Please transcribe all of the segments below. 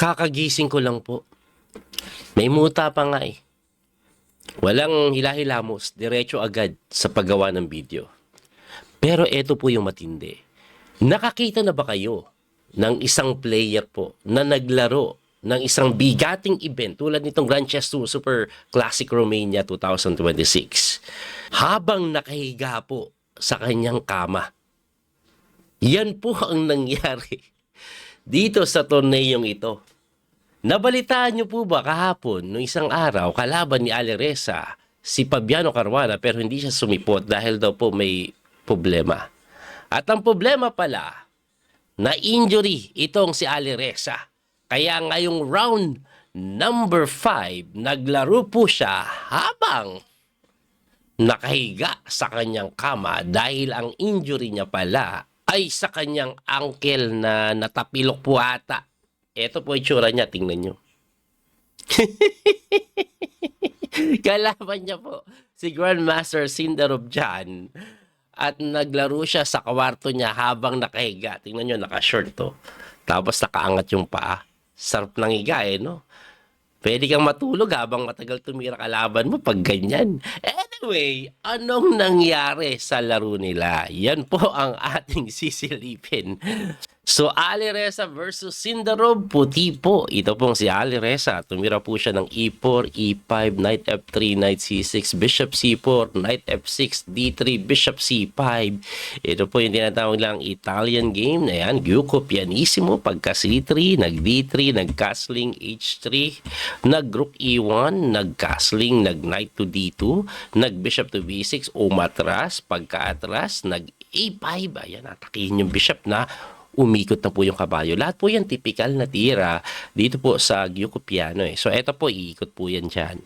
Kakagising ko lang po. May muta pa nga eh. Walang hilahilamos, diretso agad sa paggawa ng video. Pero eto po yung matindi. Nakakita na ba kayo ng isang player po na naglaro ng isang bigating event tulad nitong Grand Chess 2 Super Classic Romania 2026 habang nakahiga po sa kanyang kama? Yan po ang nangyari dito sa torneyong ito. Nabalitaan niyo po ba kahapon, no isang araw, kalaban ni Ali Reza, si Fabiano Caruana, pero hindi siya sumipot dahil daw po may problema. At ang problema pala, na-injury itong si Ali Reza. Kaya ngayong round number 5, naglaro po siya habang nakahiga sa kanyang kama dahil ang injury niya pala ay sa kanyang ankle na natapilok po ata. Ito po yung tsura niya, tingnan nyo. Kalaban niya po si Grandmaster Sindarovjan at naglaro siya sa kawarto niya habang nakahiga. Tingnan nyo, naka-short to. Tapos nakaangat yung paa. Sarap ng higa eh, no? Pwede kang matulog habang matagal tumira kalaban mo pag ganyan. Anyway, anong nangyari sa laro nila? Yan po ang ating sisilipin. So, Ali Reza versus Sindarov, puti po. Ito pong si Ali Reza. Tumira po siya ng E4, E5, Knight F3, Knight C6, Bishop C4, Knight F6, D3, Bishop C5. Ito po yung tinatawag lang Italian game. Ayan, Giuco Pianissimo, pagka C3, nag-D3, nag-castling H3, nag-Rook E1, nag-castling, nag-Knight to D2, nag-Bishop to B6, umatras, pagka-atras, nag-A5. Ayan, atakihin yung Bishop na umikot na po yung kabayo. Lahat po yan typical na tira dito po sa Giuco Piano eh. So, eto po, iikot po yan dyan.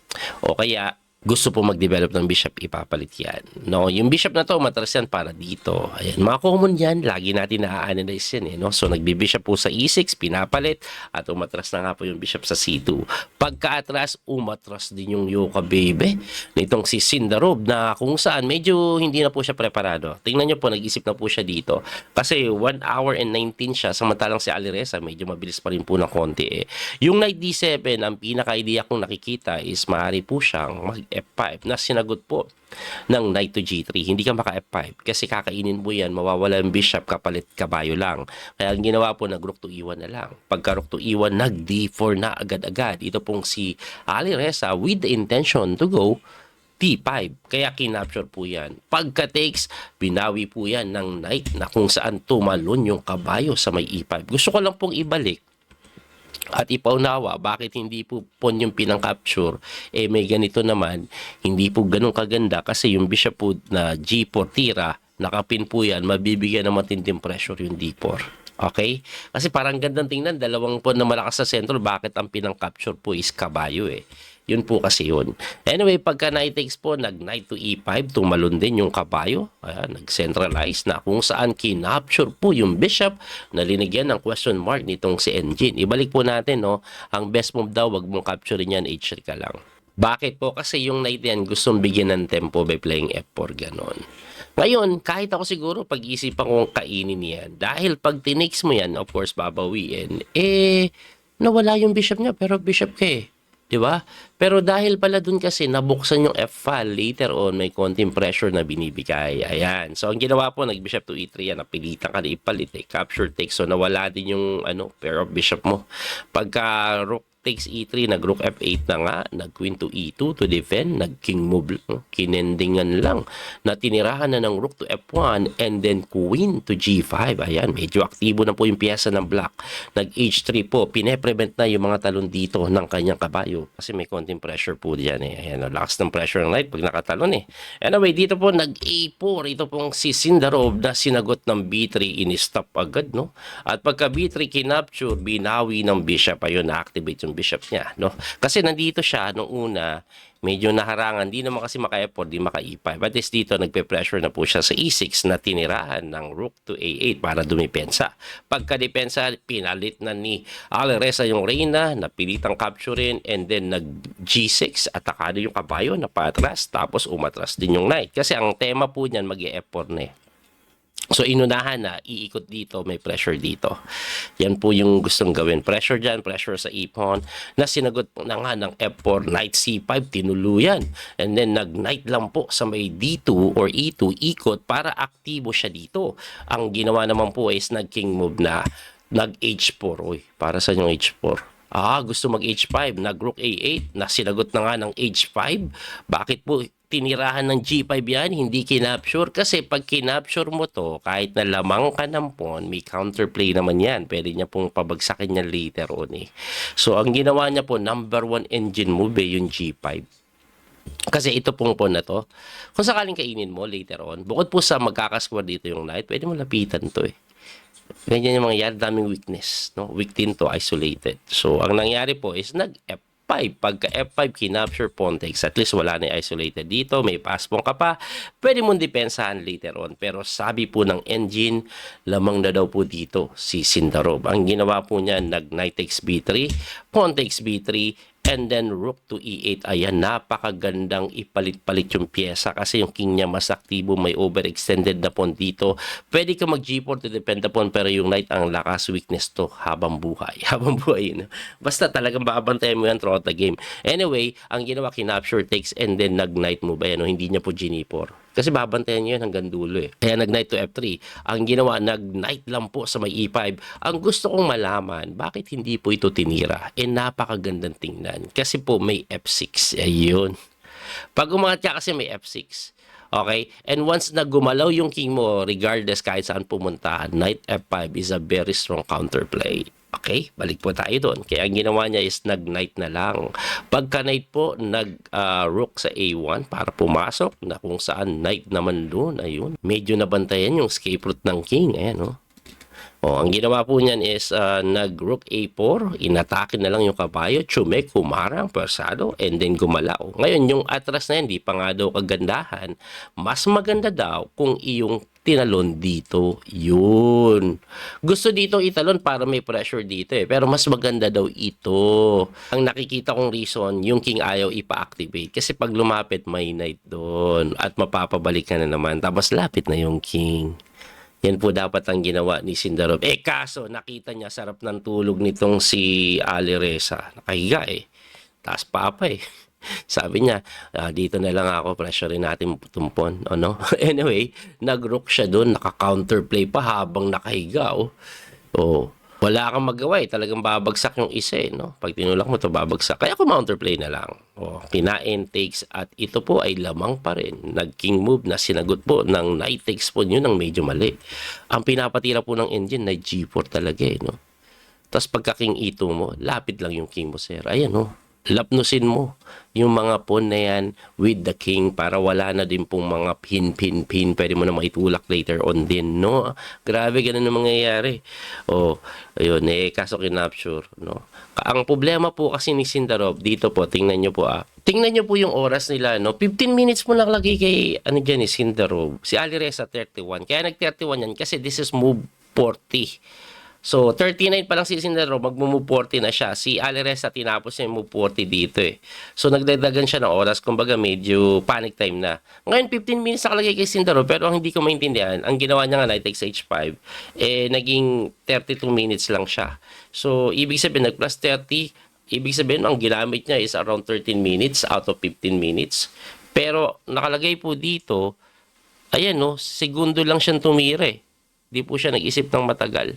O kaya, gusto po mag-develop ng bishop, ipapalit yan. No, yung bishop na to, matras yan para dito. Ayan, mga common yan, lagi natin na-analyze yan eh. No? So, nagbi-bishop po sa E6, pinapalit, at umatras na nga po yung bishop sa C2. Pagka-atras, umatras din yung Yoka Baby nitong si Sindarov na kung saan medyo hindi na po siya preparado. Tingnan nyo po, nag-isip na po siya dito. Kasi 1 hour and 19 siya, samantalang si Ali Reza, medyo mabilis pa rin po ng konti eh. Yung Knight D7, ang pinaka-idea kong nakikita is maaari po siyang F5 na sinagot po ng Knight to G3. Hindi ka maka F5 kasi kakainin mo yan, mawawala yung bishop kapalit kabayo lang. Kaya ang ginawa po, nag-Rook to E1 na lang. Pagka Rook to E1, nag-D4 na agad-agad. Ito pong si Ali Reza with the intention to go T5. Kaya kinapture po yan. Pagka takes, binawi po yan ng Knight na kung saan tumalon yung kabayo sa may E5. Gusto ko lang pong ibalik at ipaunawa bakit hindi po pawn yung pinang-capture, eh may ganito naman, hindi po ganun kaganda kasi yung bishop po na G4 tira, nakapin po yan, mabibigyan ng matinding pressure yung D4. Okay? Kasi parang gandang tingnan, dalawang pawn na malakas sa sentro, bakit ang pinang-capture po is kabayo eh. Yun po kasi yun. Anyway, pagka knight takes po, nag-knight to E5, tumalon din yung kabayo. Ayan, nag-centralize na kung saan kinapture po yung bishop na linagyan ng question mark nitong si Engine. Ibalik po natin, no? Ang best move daw, wag mong capturein yan, H3 ka lang. Bakit po? Kasi yung knight yan, gustong bigyan ng tempo by playing F4, ganon. Ngayon, kahit ako siguro, pag-isipan kong kainin yan. Dahil pag tinakes mo yan, of course, babawiin, eh, nawala yung bishop niya, pero bishop ka eh. Diba? Pero dahil pala dun kasi nabuksan yung F-file, later on may konting pressure na binibigay. Ayan. So ang ginawa po, nag-bishop to E3 yan, napilitan ka na ipalit eh. Capture take. So nawala din yung pair of bishop mo. Pagka rook takes E3, nag-rook F8 na nga, nag-queen to E2 to defend, nag-king move, kinendingan lang, na tinirahan na ng rook to F1 and then queen to G5. Ayan, medyo aktibo na po yung piyesa ng black. Nag-H3 po, pine-prevent na yung mga talon dito ng kanyang kabayo kasi may konting pressure po diyan eh. Ayan, lakas ng pressure ng knight pag nakatalon eh. Anyway, dito po nag-A4, ito pong si Sindarov na sinagot ng B3, in-stop agad, no? At pagka B3 kinapture, binawi ng bishop, ayun, na-activate yung bishop niya, no? Kasi nandito siya nung una, medyo naharangan, di naman kasi maka-F4, di maka-E5. But is dito, nagpe-pressure na po siya sa E6 na tinirahan ng rook to A8 para dumipensa. Pagka-depensa, pinalit na ni Ali Reza yung reyna, napilitang capturein, and then nag-G6, atakado yung kabayo na patras, tapos umatras din yung knight. Kasi ang tema po niyan, mag-E4 na eh. So, inunahan na, iikot dito, may pressure dito. Yan po yung gustong gawin. Pressure dyan, pressure sa ipon, na sinagot po na nga ng F4, Knight C5, tinuluyan. And then, nag-Knight lang po sa may D2 or E2, ikot para aktibo siya dito. Ang ginawa naman po is nag-king move na, nag-H4. Uy, para sa yung H4? Gusto mag-H5, nag-Rook A8, na sinagot na nga ng H5. Bakit po tinirahan ng G5 yan, hindi kinapture? Kasi pag kinapture mo to, kahit na lamang ka ng pawn, may counterplay naman yan. Pwede niya pong pabagsakin niya later on eh. So, ang ginawa niya po, number 1 engine move yung G5. Kasi ito pong pawn na to, kung sakaling kainin mo later on, bukod po sa magkakascore dito yung knight, pwede mo lapitan to eh. Ganyan yung mangyayari, daming weakness, no? Weak din to, isolated. So, ang nangyari po is nag-F5. Pagka F5, kinapture pawn takes. At least wala na isolated dito, may pass pawn ka pa. Pwede mong depensahan later on. Pero sabi po ng engine, lamang na daw po dito si Sindarov. Ang ginawa po niya, nag-knight takes B3, pawn takes B3, and then rook to E8. Ayan, napakagandang ipalit-palit yung pyesa kasi yung king niya mas aktibo, may overextended na pawn dito. Pwede ka mag G4 to depend upon, pero yung knight ang lakas, weakness to habang buhay. Habang buhay yun. Basta talagang babantayan mo yan throughout the game. Anyway, ang ginawa, kinapture takes and then nag-knight move. Ayan, hindi niya po G4. Kasi babantayan niyo yun hanggang dulo eh. Kaya nag-knight to F3. Ang ginawa, nag-knight lang po sa may E5. Ang gusto kong malaman, bakit hindi po ito tinira? Napakagandang tingnan. Kasi po may F6. Ayun. Pag umangat ka kasi may F6. Okay? And once na gumalaw yung king mo, regardless kahit saan pumunta, knight F5 is a very strong counterplay. Okay, balik po tayo doon. Kaya ang ginawa niya is nag-knight na lang. Pagka-knight po, nag-rook sa A1 para pumasok na kung saan knight naman doon. Ayun. Medyo nabantayan yung escape route ng king. Ayan, oh. Ang ginawa po niyan is nag-rook A4, inatake na lang yung kabayo, chumek, humarang, persado, and then gumalaw. Ngayon, yung atras na yan, di pa nga daw kagandahan. Mas maganda daw kung iyong tinalon dito. Yun. Gusto dito italon para may pressure dito eh. Pero mas maganda daw ito. Ang nakikita kong reason, yung king ayaw ipa-activate. Kasi pag lumapit, may knight doon. At mapapabalik ka na naman. Tapos lapit na yung king. Yan po dapat ang ginawa ni Sindarov. Kaso nakita niya sarap ng tulog nitong si Ali Reza. Nakahiga eh. Taas papa eh. Sabi niya, dito na lang ako, pressure natin tumpon. Ano? Anyway, nag-rook siya doon, naka-counterplay pa habang nakahiga. Wala kang magawa eh. Talagang babagsak yung isa eh. No? Pag tinulak mo to babagsak. Kaya counterplay na lang. Kinain takes at ito po ay lamang pa rin. Nag-king move na sinagot po ng knight takes po yun ang medyo mali. Ang pinapatira po ng engine na G4 talaga eh. No? Tapos pagka king E2 mo, lapit lang yung king mo sir. Ayan no. Lapnusin mo yung mga pawn na yan with the king para wala na din pong mga pin. Pwede mo na maitulak later on din, no? Grabe, ganun ang mangyayari. Ayun, kaso kinapture, no? Ang problema po kasi ni Sindarov, dito po, tingnan nyo po Tingnan nyo po yung oras nila, no? 15 minutes mo lang lagi kay, ni Sindarov. Si Ali Reza 31. Kaya nag-31 yan kasi this is move 40. So, 39 pa lang si Sindarov, mag-move 40 na siya. Si Ali Reza tinapos niya yung move 40 dito eh. So, nagdagdagan siya ng oras. Kumbaga, medyo panic time na. Ngayon, 15 minutes nakalagay kay Sindarov, pero ang hindi ko maintindihan, ang ginawa niya nga, knight takes H5, naging 32 minutes lang siya. So, ibig sabihin, nag-plus 30, ibig sabihin, ang ginamit niya is around 13 minutes out of 15 minutes. Pero, nakalagay po dito, ayan no, segundo lang siyang tumira eh. Di po siya nag-isip ng matagal.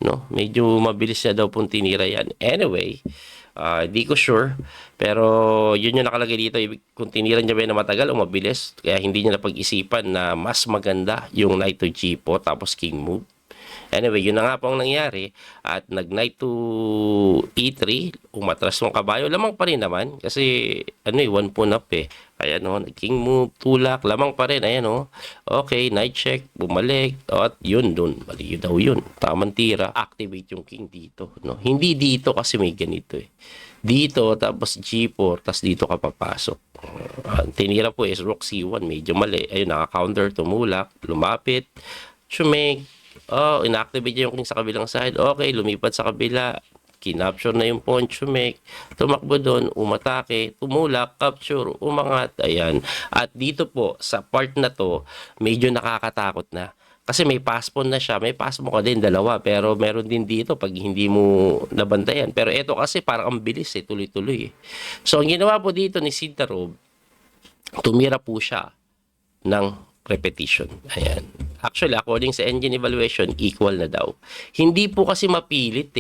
No, medyo mabilis na daw pong tinira yan. Anyway, di ko sure. Pero yun yung nakalagay dito. Kung tinira niya ba na matagal o mabilis. Kaya hindi niya napag-isipan na mas maganda yung knight to G4 tapos king move. Anyway, yun na nga po ang nangyari. At nag-knight to E3, umatras ng kabayo. Lamang pa rin naman. Kasi, one pawn up eh. Ayan o, king move, tulak, lamang pa rin. Ayan o. Okay, knight check, bumalik. At yun, dun. Mali daw yun. Tamang tira. Activate yung king dito. No? Hindi dito kasi may ganito eh. Dito, tapos G4, tapos dito ka papasok. Tinira po is rook C1, medyo mali. Ayun, naka-counter, tumulak, lumapit, chumek. Inactivate niya yung king sa kabilang side. Okay, lumipat sa kabila. Kinapture na yung pawn, chumek. Tumakbo doon, umatake, tumulak, capture, umangat. Ayan. At dito po, sa part na to, medyo nakakatakot na. Kasi may pass pawn na siya, may pass mo ka din, dalawa. Pero meron din dito pag hindi mo nabantayan. Pero ito kasi parang ang bilis tuloy-tuloy So, ang ginawa po dito ni Sindarov, tumira po siya ng repetition. Ayan. Actually, according sa engine evaluation, equal na daw. Hindi po kasi mapilit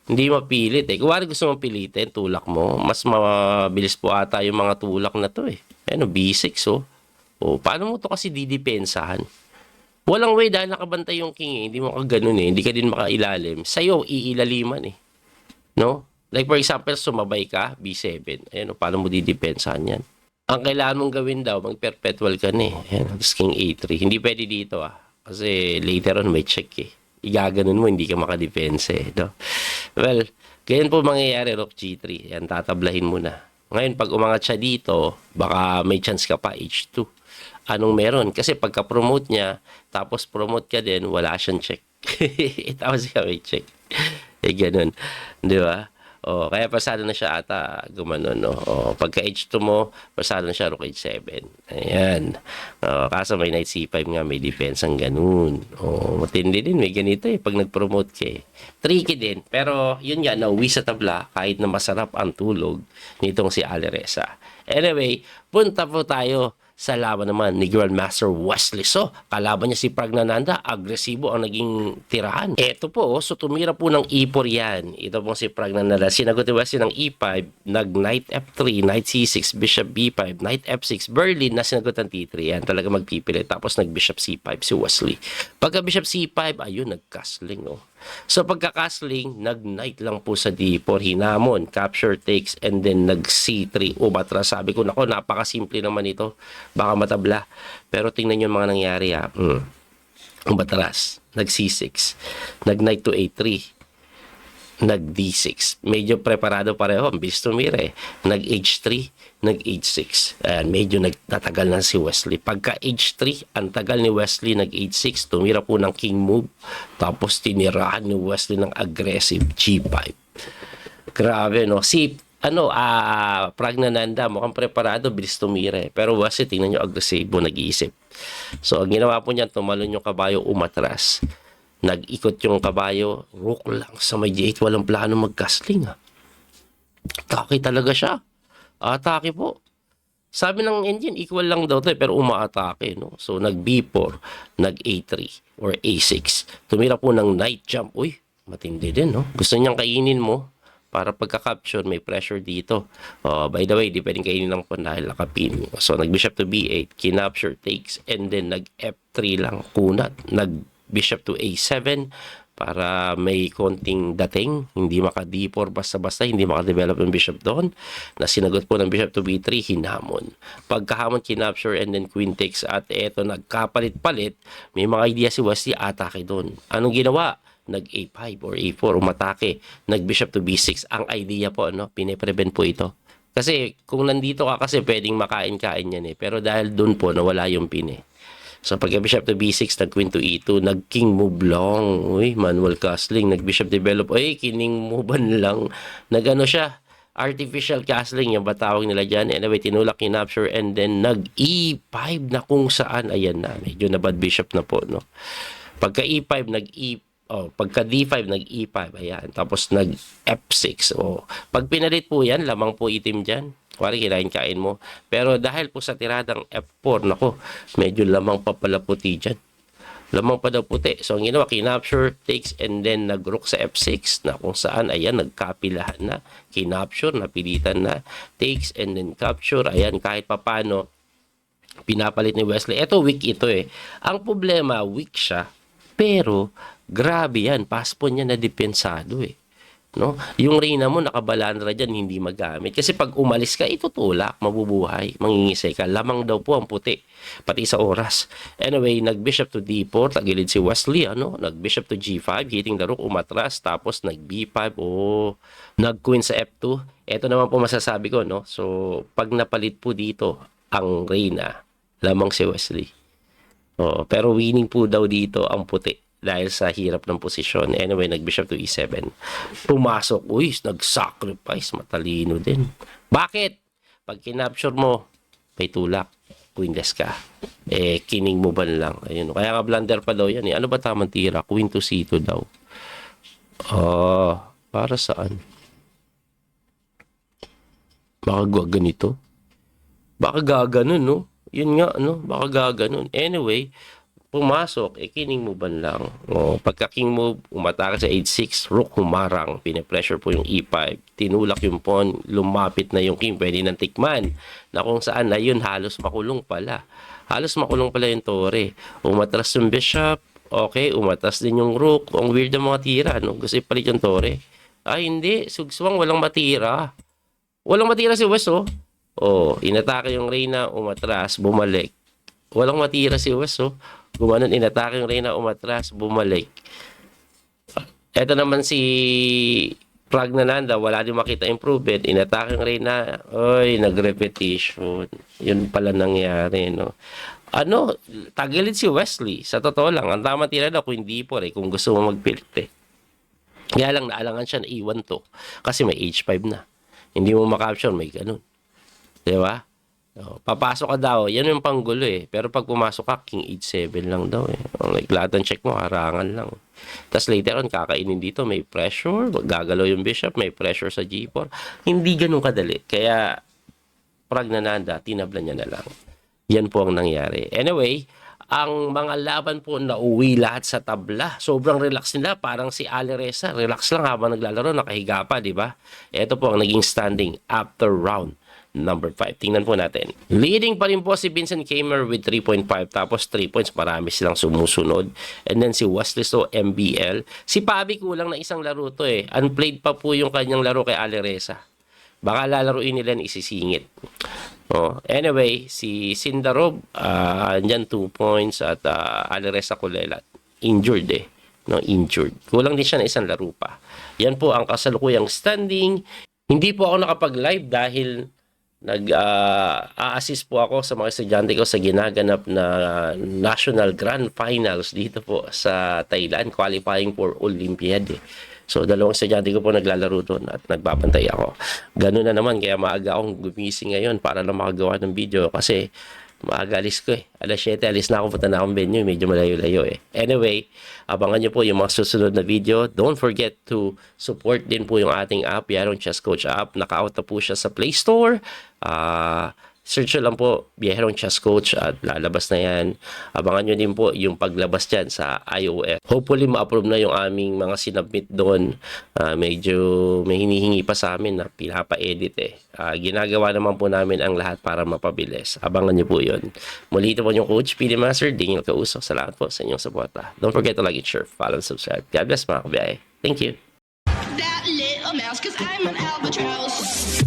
Hindi mapilit Kung gusto mong pilitin, tulak mo, mas mabilis po ata yung mga tulak na to Ano, B6 paano mo to kasi didepensahan? Walang way dahil nakabantay yung king hindi mo ka ganun hindi ka din makailalim. Sa'yo, iilaliman No? Like for example, sumabay ka, B7. Ayan, paano mo didepensahan yan? Ang kailangan mong gawin daw, mag-perpetual ka Ayan, king A3. Hindi pwede dito Kasi later on may check Igaganon mo, hindi ka makadepense no? Well, ganyan po mangyayari, rook G3. Yan, tatablahin mo na. Ngayon, pag umangat siya dito, baka may chance ka pa, H2. Anong meron? Kasi pagka-promote niya, tapos promote ka din, wala siyang check. Tapos ka may check. Ganun. Di ba? Kaya pasado na siya ata gumanon, no? Pagka H2 mo, pasado na siya rook H7. Ayan. Kaso may knight C5 nga, may defense ang ganun. Matindi din, may ganito pag nag-promote ka Tricky din. Pero yun nga, nauwi sa tabla kahit na masarap ang tulog nitong si Aleresa. Anyway, punta po tayo sa laban naman ni Grandmaster Wesley. So, kalaban niya si Pragnanandha, agresibo ang naging tirahan. Ito po, so tumira po ng E4 yan. Ito po si Pragnanandha. Sinagot ni Wesley ng E5, nag-Knight F3, Knight C6, Bishop B5, Knight F6, Berlin na sinagot ng T3. Yan, talaga magpipilit. Tapos nag-Bishop C5 si Wesley. Pagka Bishop C5, ayun, nag-castling, So pagka-castling, nag-knight lang po sa D4, hinamon, capture takes, and then nag-C3, umatras. Sabi ko, nako, napakasimple naman ito. Baka matabla. Pero tingnan nyo yung mga nangyari Umatras, nag-C6, nag-knight to A3, nag-D6. Medyo preparado pareho, ang bilis tumira Nag-H3, nag-H6. Ayan, medyo nagtatagal na si Wesley. Pagka H3, ang tagal ni Wesley, nag-H6, tumira po ng king move. Tapos tinirahan ni Wesley ng aggressive G5. Grabe, no? Si, Pragnanandha, mukhang preparado, bilis tumira Pero Wesley, tingnan nyo, agresibo, nag-iisip. So, ang ginawa po niyan, tumalon yung kabayo, umatras. Nag-ikot yung kabayo, rook lang sa may G8, walang plano mag-castling Atake talaga siya. Atake po. Sabi ng engine, equal lang daw pero umaatake, no? So, nag-B4, nag-A3, or A6. Tumira po ng knight jump. Uy, matindi din, no? Gusto niyang kainin mo para pagka-capture, may pressure dito. By the way, di pwedeng kainin ng pawn dahil nakapin. So, nag-bishop to B8, kinapture takes, and then nag-F3 lang, kunat. Nag-bishop to A7, para may konting dating, hindi maka-D4 basta-basta, hindi maka-develop ng bishop doon. Na sinagot po ng bishop to B3, hinamon. Pagkahamon, kinapture, and then queen takes, at eto, nagkapalit-palit, may mga idea si Wesley, atake doon. Anong ginawa? Nag-A5 or A4, umatake. Nag-bishop to B6. Ang idea po, pine-prevent po ito. Kasi, kung nandito ka kasi, pwedeng makain-kain yan Pero dahil doon po, nawala yung pin So, pagka-bishop to B6, nag-queen to E2, nag-king move lang. Uy, manual castling. Nag-bishop develop. Uy, kining movean lang. Nag-ano siya? Artificial castling, yung batawag nila dyan. Anyway, tinulak, kinapture, and then nag-E5 na kung saan. Ayan na, medyo na bad bishop na po, no? Pagka-E5, pagka D5, nag-E5. Ayan. Tapos nag-F6. Pag pinalit po yan, lamang po itim dyan. Kuwari, kinain-kain mo. Pero dahil po sa tiradang F4, nako, medyo lamang pa pala puti dyan. Lamang pa daw puti. So, ang ginawa, kinapture, takes, and then nag-rook sa F6 na kung saan, ayan, nagkapilahan na. Kinapture, napilitan na. Takes, and then capture. Ayan, kahit papano, pinapalit ni Wesley. Ito, weak ito Ang problema, weak siya. Pero, grabe yan. Paspon niya na depensado No? Yung reyna mo nakabalandra dyan, hindi magamit. Kasi pag umalis ka, itutulak, mabubuhay, mangingisay ka. Lamang daw po ang puti, pati sa oras. Anyway, nag-bishop to D4, tagilid si Wesley, nag-bishop to G5, hitting the rook, umatras, tapos nag-B5, nag-queen sa F2. Ito naman po masasabi ko, no? So, pag napalit po dito ang reyna, lamang si Wesley. Pero winning po daw dito ang puti. Dahil sa hirap ng posisyon. Anyway, nag-bishop to E7. Pumasok. Uy, nag-sacrifice. Matalino din. Bakit? Pag kinapture mo, may tulak. queenless ka. Kining mo ba lang? Ayun. Kaya nga blunder pa daw yan. Ano ba tamang tira? Queen to C2 daw. Para saan? Baka ganito? Baka gaganon, no? Yun nga, no? Baka gaganon. Anyway, pumasok, kining mo ba lang? Pagka-king move, umatake sa h6, rook humarang, pinipressure po yung e5, tinulak yung pawn, lumapit na yung king, pwede nang tikman, na kung saan na yun, halos makulong pala. Halos makulong pala yung tore. Umatras yung bishop, okay, umatras din yung rook, ang weird ng mga tira, no? Gusto ipalit yung tore. Hindi, sugswang, walang matira. Walang matira si West, oh. Inatake yung reyna, umatras, bumalik. Walang matira si West, oh. Gumanon, inatake yung reyna, umatras, bumalik. Eto naman si Pragnananda, wala din makita improvement. Inatake yung reyna, nag-repetition. Yun pala nangyari, no? Tagilid si Wesley. Sa totoo lang, ang tama tira na kung hindi po, kung gusto mo magpilit, Kaya lang, naalangan siya na iwan to. Kasi may H5 na. Hindi mo makapture, may ganun. Diba? Papasok ka daw, yan yung panggulo Pero pag pumasok ka, King H7 lang daw Like, lahat ng check mo, harangan lang. Tapos later on, kakainin dito, may pressure, gagalaw yung bishop, may pressure sa G4. Hindi ganun kadali. Kaya, Pragnananda, tinabla niya na lang. Yan po ang nangyari. Anyway, ang mga laban po nauwi lahat sa tabla. Sobrang relax nila. Parang si Ali Reza. Relax lang habang naglalaro. Nakahiga pa, di ba? Ito po ang naging standing after round number 5. Tingnan po natin. Leading pa rin po si Vincent Kamer with 3.5. Tapos 3 points. Marami silang sumusunod. And then si Wesley So, MBL. Si Pabi kulang na isang laro to Unplayed pa po yung kanyang laro kay Ali Reza. Baka lalaruin nila na isisingit. Anyway, si Sindarov, andyan 2 points at Ali Reza Kulela, injured injured. Kulang din siya na isang laro pa. Yan po ang kasalukuyang standing. Hindi po ako nakapag-live dahil nag-assist po ako sa mga estudyante ko sa ginaganap na National Grand Finals dito po sa Thailand, qualifying for Olympiad So, dalawang estudyante ko po naglalaro doon at nagbabantay ako. Ganun na naman, kaya maaga akong gumising ngayon para lang makagawa ng video kasi maaga alis ko Alas 7, alis na ako, punta na akong venue, medyo malayo-layo Anyway, abangan nyo po yung mga susunod na video. Don't forget to support din po yung ating app, Biyahero Chess Coach app. Naka-out na po siya sa Play Store. Search lang po Biyahero Chess Coach at lalabas na yan. Abangan nyo din po yung paglabas dyan sa iOS. Hopefully ma-approve na yung aming mga sinubmit doon. Medyo may hinihingi pa sa amin na pinapa-edit ginagawa naman po namin ang lahat para mapabilis. Abangan nyo po yun. Muli ito po yung Coach PD Master, Daniel Kausok. Salamat po sa inyong suporta. Don't forget to like it, share, follow, and subscribe. God bless mga kabiyahe. Thank you. That little mouse, 'cause I'm an albatross.